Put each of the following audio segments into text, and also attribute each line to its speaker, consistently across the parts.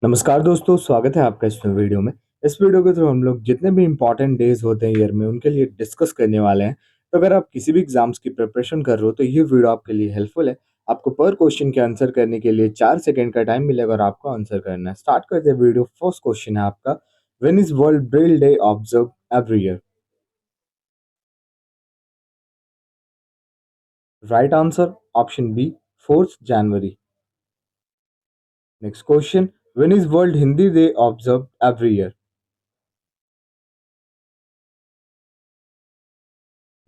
Speaker 1: नमस्कार दोस्तों, स्वागत है आपका इस वीडियो में। इस वीडियो के थ्रू हम लोग जितने भी इंपॉर्टेंट डेज होते हैं ईयर में उनके लिए डिस्कस करने वाले हैं। तो अगर आप किसी भी एग्जाम्स की प्रिपरेशन कर रहे हो तो ये वीडियो आपके लिए हेल्पफुल है। आपको पर क्वेश्चन के आंसर करने के लिए 4 सेकंड का टाइम मिलेगा और आपको आंसर करना है। स्टार्ट करते हैं वीडियो। फर्स्ट क्वेश्चन है आपका, when is world Braille day observe every year? Right answer option B, 4th January। Next question, when is world Hindi day observe every year?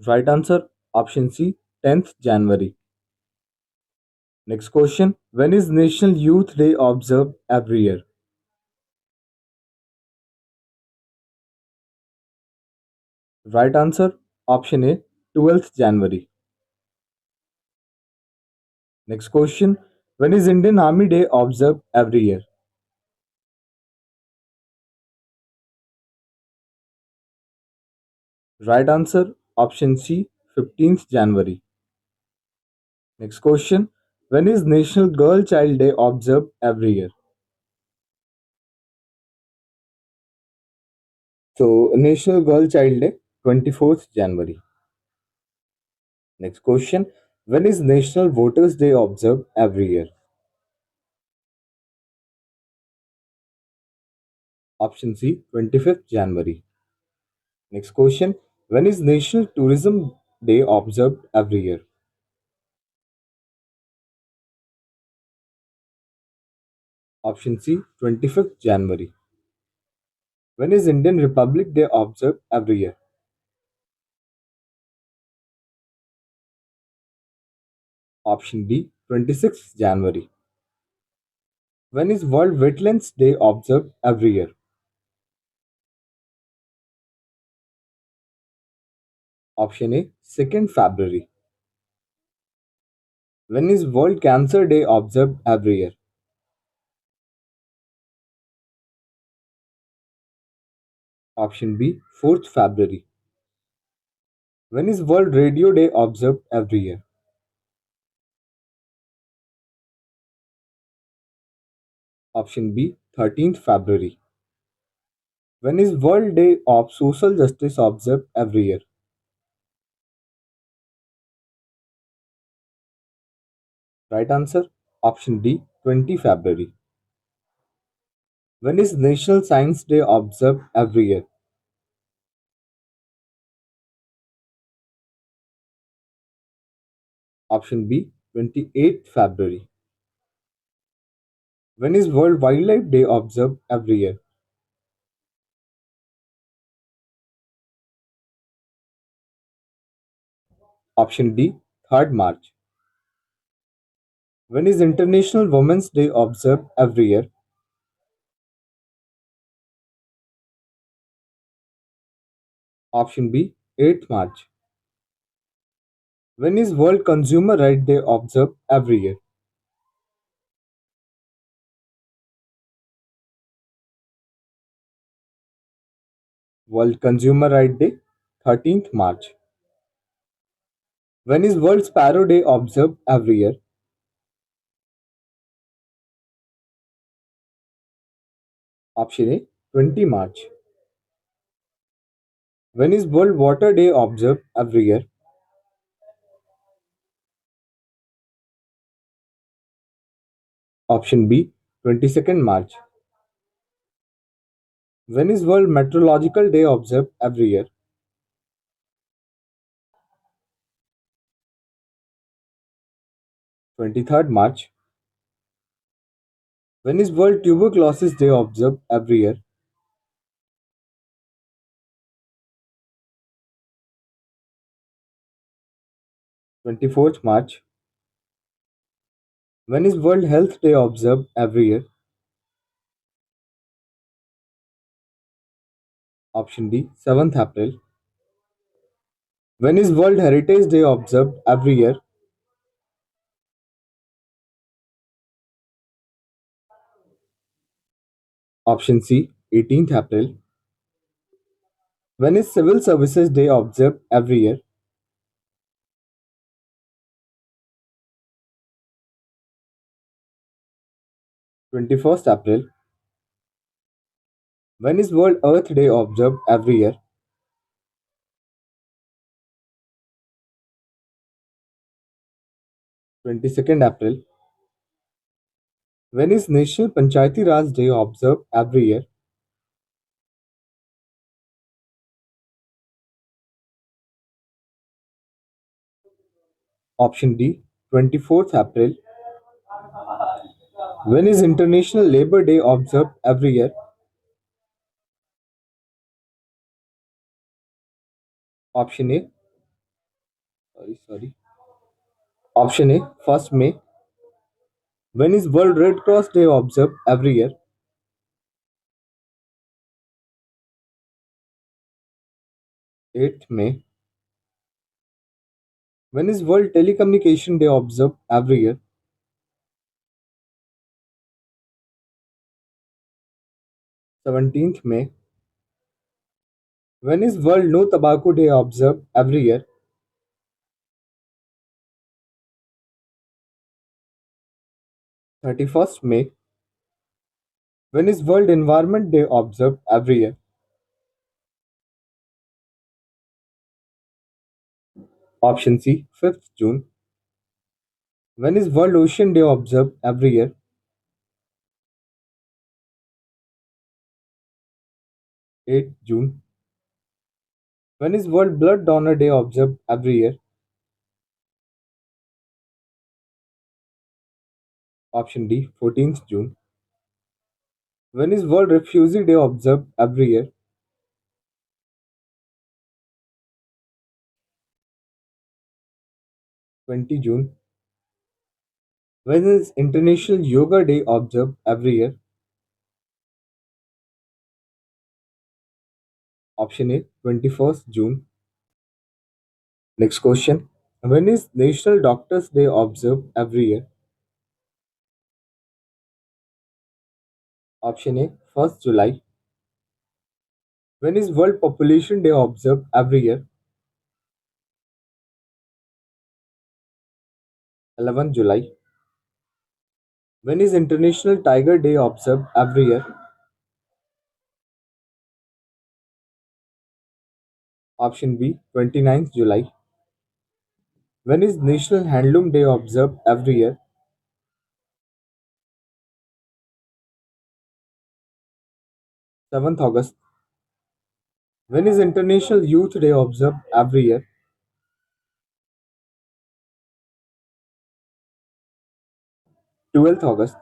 Speaker 1: Right answer option C, 10th January। Next question, when is National Youth Day observed every year? Right answer, option A, 12th January. Next question, when is Indian Army Day observed every year? Right answer, option C, 15th January. Next question, when is National Girl Child Day observed every year? So, National Girl Child Day, 24th January. Next question, when is National Voters Day observed every year? Option C, 25th January. Next question, when is National Tourism Day observed every year? Option C, 25th January. When is Indian Republic Day observed every year? Option D, 26th January. When is World Wetlands Day observed every year? Option A, 2nd February. When is World Cancer Day observed every year? Option B, 4th February. When is World Radio Day observed every year? Option B, 13th February. When is World Day of Social Justice observed every year? Right answer, option D, 20 February. When is National Science Day observed every year? Option B, 28th February. When is World Wildlife Day observed every year? Option D, 3rd March. When is International Women's Day observed every year? Option B, 8th March. When is World Consumer Rights Day observed every year? World Consumer Rights Day, 13th March. When is World Sparrow Day observed every year? Option A, 20 March. When is World Water Day observed every year? Option B, 22nd March. When is World Meteorological Day observed every year? 23rd March. When is World Tuberculosis Day observed every year? Twenty-fourth March. When is World Health Day observed every year? Option D, 7th April. When is World Heritage Day observed every year? Option C, 18th April. When is Civil Services Day observed every year? Twenty-first April. When is World Earth Day observed every year? 22nd April. When is National Panchayati Raj Day observed every year? Option D, 24th April. When is International Labour Day observed every year? Option A, sorry. Option A, 1st May. When is World Red Cross Day observed every year? 8th May. When is World Telecommunication Day observed every year? 17th May. When is World No Tobacco Day observed every year? 31st May. When is World Environment Day observed every year? Option C, 5th June. When is World Ocean Day observed every year? 8th June. When is World Blood Donor Day observed every year? Option D, 14th June. When is World Refugee Day observed every year? 20 June. When is International Yoga Day observed every year? Option A, 21st June. Next question. When is National Doctors Day observed every year? Option A, 1st July. When is World Population Day observed every year? 11th July. When is International Tiger Day observed every year? Option B, 29th July. When is National Handloom Day observed every year? 7th August. When is International Youth Day observed every year? 12th August.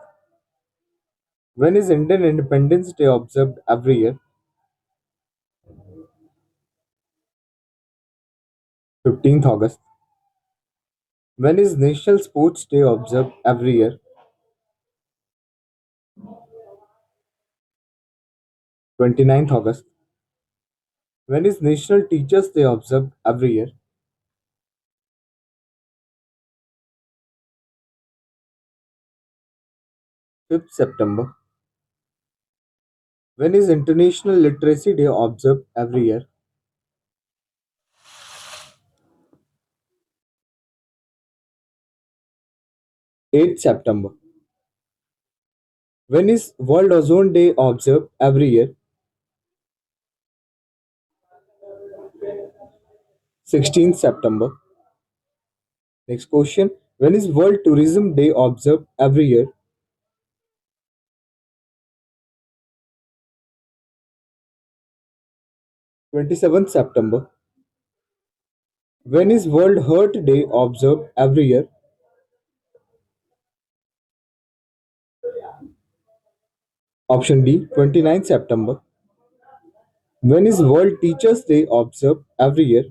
Speaker 1: When is Indian Independence Day observed every year? 15th August. When is National Sports Day observed every year? 29th August. When is National Teachers Day observed every year? 5th September. When is International Literacy Day observed every year? 8th September. When is World Ozone Day observed every year? 16th September. Next question. When is World Tourism Day observed every year? 27th September. When is World Heart Day observed every year? Option D, 29th September. When is World Teachers Day observed every year?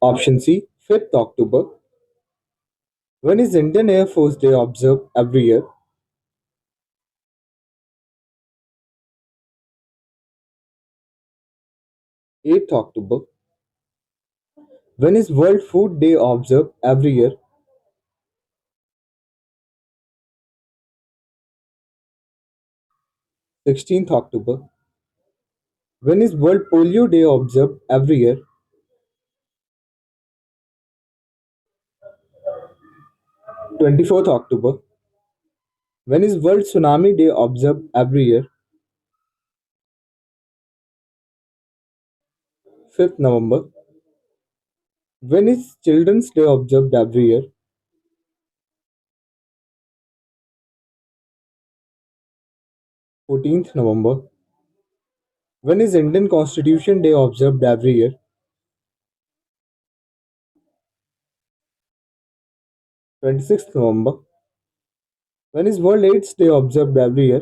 Speaker 1: Option C, 5th October. When is Indian Air Force Day observed every year? 8th October. When is World Food Day observed every year? 16th October. When is World Polio Day observed every year? 24th October. When is World Tsunami Day observed every year? 5th November. When is Children's Day observed every year? 14th November. When is Indian Constitution Day observed every year? 26th November. When is World AIDS Day observed every year?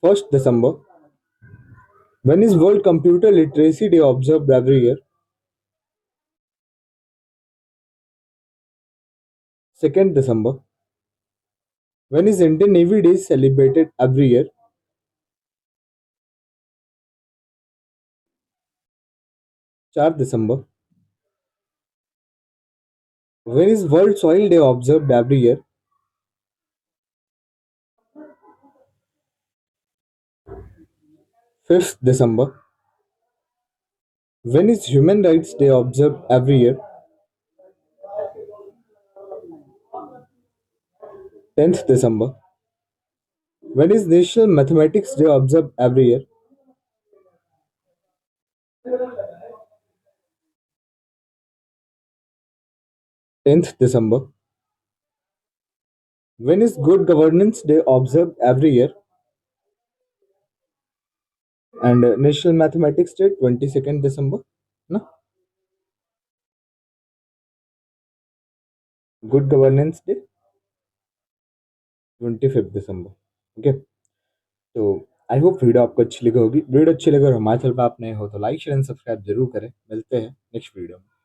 Speaker 1: 1st December. When is World Computer Literacy Day observed every year? 2nd December. When is Indian Navy Day celebrated every year? 4th December. When is World Soil Day observed every year? 5th December. When is Human Rights Day observed every year? 10th December. When is National Mathematics Day observed every year? 10th December. When is Good Governance Day observed every year? And National Mathematics Day 22nd December. No? Good Governance Day 25th December. Okay, तो I hope video आपको अच्छी लगी होगी। Video अच्छी लगे और हमारे channel पर आप नए हो तो लाइक शेयर एंड सब्सक्राइब जरूर करें। मिलते हैं नेक्स्ट वीडियो में।